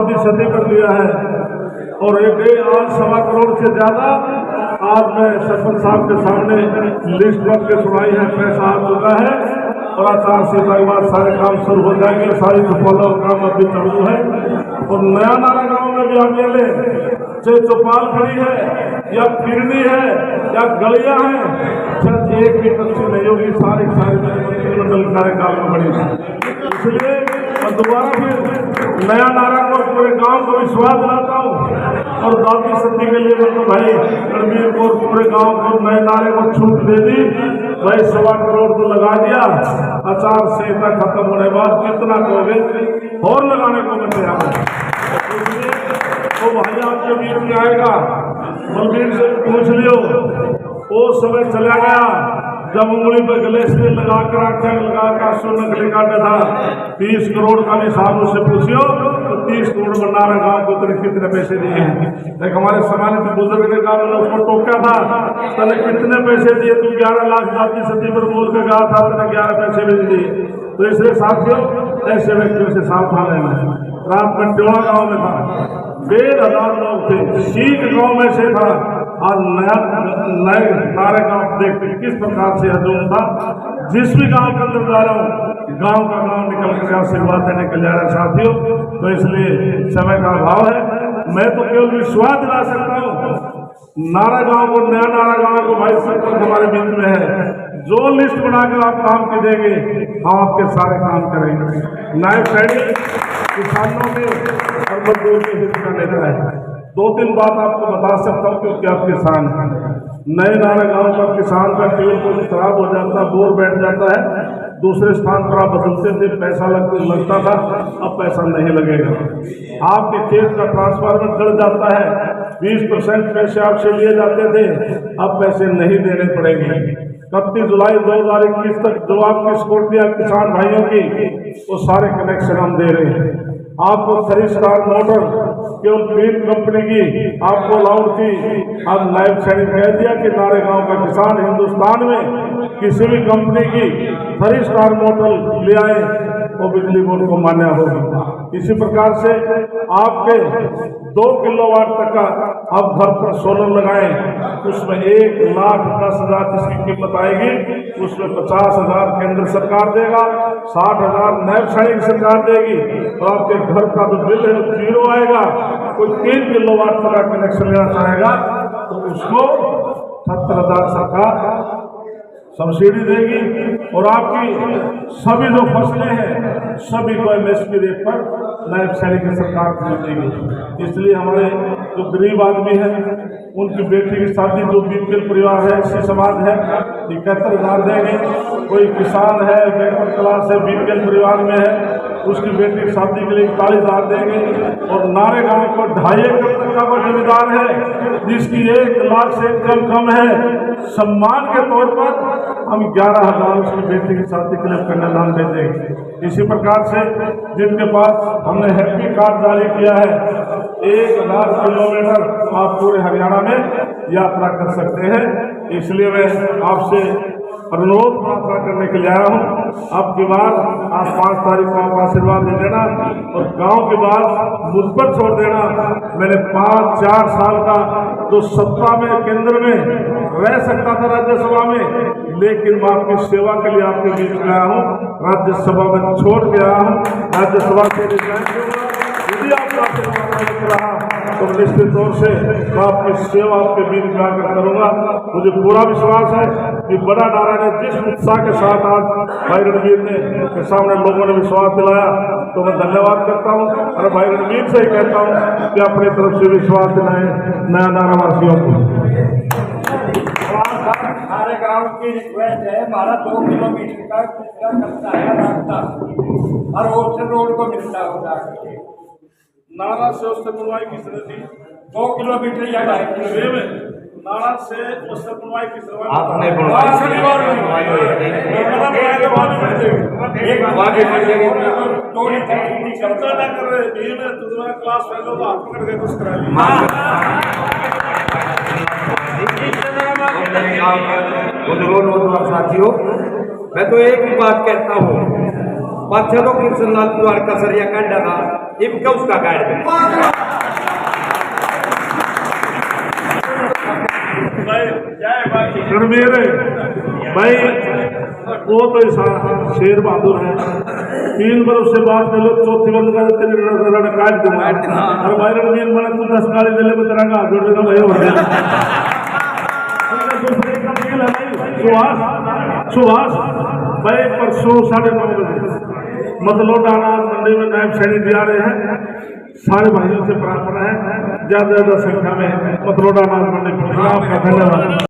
सदी कर लिया है और एक आज 1.25 करोड़ से ज्यादा आज मैं सरपंच साहब के सामने लिस्ट रख के सुनाई है, पैसा आ चुका है और आचार संहिता के बाद सारे काम शुरू हो जाएंगे। सारी फॉलो काम अभी चालू है और नया नारा गाँव में भी आगे ले चाहे चौपाल खड़ी है या फिरनी है या गलियां हैं, सिर्फ एक भी कच्ची नहीं होगी, सारे मंत्रिमंडल कार्यकाल में बड़ी। इसलिए मैं दोबारा फिर नया नारा को पूरे गांव को विश्वास दिलाता हूँ और दादी सती के लिए तो भाई रणबीर को पूरे गांव को नए नारे को छूट दे दी भाई। 1.25 करोड़ तो लगा दिया, आचार संहिता खत्म होने के बाद कितना कहोगे और लगाने को बचे तो भाई आपके बीच में आएगा। बलबीर से पूछ लियो, वो समय चला गया जब उंगली पर गले से लगा कर आंखें लगा कर सोना काटा था। 30 करोड़ का हिसाब उससे पूछियो तो 30 करोड़ बना रहे गाँव को तेरे कितने पैसे दिए हैं। एक हमारे समाज बुजुर्ग ने कहा, मैंने उसको टोका था, तने कितने पैसे दिए? तू 11 लाख जाति सती पर बोल के कहा था, तने 11 पैसे भेज दिए। तो इसलिए साथियों ऐसे व्यक्तियों से सावधान रहना। रात में टिवा गाँव में था, 1,500 लोग थे, शीख गाँव में से था। आज नए नारे गाँव देखते किस प्रकार से हजूम था। जिस भी गांव के अंदर जा रहा हूँ गांव का गांव निकल कर आशीर्वाद देने के लिए आ रहे साथियों। तो इसलिए समय का अभाव है, मैं तो केवल विश्वास दिला सकता हूँ। नारा गांव को, नया नारा गांव को भाई सरपंच हमारे बीच में है, जो लिस्ट बनाकर आप काम की देंगे हम आपके सारे काम करेंगे। नायब सैनिक किसानों के और मजदूर के हित का नेता है। 2-3 बात आपको बता सकता हूँ क्योंकि आप किसान हैं। नए नारा गांव का किसान का ट्यूबवेल खराब हो जाता, बोर बैठ जाता है, दूसरे स्थान पर आप बदलते थे, पैसा लगता था, अब पैसा नहीं लगेगा। आपके खेत का ट्रांसफार्मर जल जाता है, 20% पैसे आपसे लिए जाते थे, अब पैसे नहीं देने पड़ेंगे। 31 जुलाई 2021 तक जो आपकी सिक्योरिटी है किसान भाइयों की, वो सारे कनेक्शन हम दे रहे हैं। आपको 3 स्टार मोटर केवल 3 कंपनी की आपको अलाउड थी। अब नायब सैनिक कह दिया कि नारे गांव का किसान हिंदुस्तान में किसी भी कंपनी की 3 स्टार मोटर ले आए वो बिजली बोर्ड को मान्य होगी। इसी प्रकार से आपके 2 किलोवाट तक का आप घर पर सोलर लगाएं, उसमें 1,10,000 जिसकी कीमत आएगी, उसमें 50,000 केंद्र सरकार देगा, 60,000 नायब सैनिक सरकार देगी और आपके घर का जो बिल है 0 आएगा। कोई 3 किलोवाट तक का कनेक्शन लेना चाहेगा तो उसको 70,000 सरकार सब्सिडी देगी और आपकी सभी जो फसलें हैं सभी को एमएसपी रेट पर नायब सैनिक सरकार खरीदेगी। इसलिए हमारे जो गरीब आदमी है उनकी बेटी की शादी, जो बीपीएल परिवार है, एससी समाज है, 71,000 देंगे। कोई किसान है, बैकवर्ड क्लास है, बीपीएल परिवार में है, उसकी बेटी की शादी के लिए 41,000 देंगे। और नारे गाँव को 2.5 एकड़ तक का वो जमींदार है जिसकी 1 लाख से कम है, सम्मान के तौर पर हम 11,000 उसकी बेटी की शादी के लिए कन्यादान दे देंगे। इसी प्रकार से जिनके पास हमने हैप्पी कार्ड जारी किया है, 1,000 किलोमीटर आप पूरे हरियाणा में यात्रा कर सकते हैं। इसलिए मैं आपसे अनुरोध प्रार्थना करने के लिए आया हूँ। अब की बार आप 5 तारीख को आप आशीर्वाद दे देना और गांव की बात मुझ पर छोड़ देना। मैंने 5-4 साल का जो सत्ता में केंद्र में रह सकता था राज्यसभा में, लेकिन मैं आपकी सेवा के लिए आपके बीच में आया हूँ। राज्यसभा में छोड़ के आया हूँ, राज्यसभा से रिजाइन दूंगा। यदि आपका आशीर्वाद रहा तो निश्चित तौर से मैं आपकी सेवा आपके बीच में आकर करूँगा। मुझे पूरा विश्वास है कि बड़ा नारा ने जिस उत्साह के साथ आज भाई रणबीर ने के सामने लोगों ने विश्वास दिलाया, तो मैं धन्यवाद करता हूँ और भाई रणबीर से ही कहता हूँ कि अपनी तरफ से विश्वास दिलाएं नया नारा वासियों को। सारे गांव की रिक्वेस्ट है, हमारा 2 किलोमीटर का खर्चा है रास्ता और ओशन रोड को मिलता होता है। नारा से उससे बुनवाई किसने थी? 2 किलोमीटर या 2.5 किलोमीटर नारा से उससे बुनवाई किसने? आपने चर्चा न कर रहे तुम्हारा क्लास फेलो तो आप पकड़ गए कुछ करा साथियों, मैं तो एक ही बात कहता हूँ पाछे तो कृष्ण लाल द्वार का सरिया काटा था इबका उसका काट दे रणवीर भाई वो तो शेर बहादुर है 3 बरस से बात कर लो चौथी बरस का तेरे रण काट दूंगा और भाई रणवीर मैंने तू 10 गाड़ी दे ले मैं तेरा का जोड़ देगा भाई हो सुभाष सुभाष भाई परसों 9:30 बजे मतलब डाना मंडी में नायब सैनिक भी आ रहे हैं सारे भाइयों से प्रार्थना है ज्यादा संख्या में मतलब डाना मंडी पहुंचना। आपका धन्यवाद।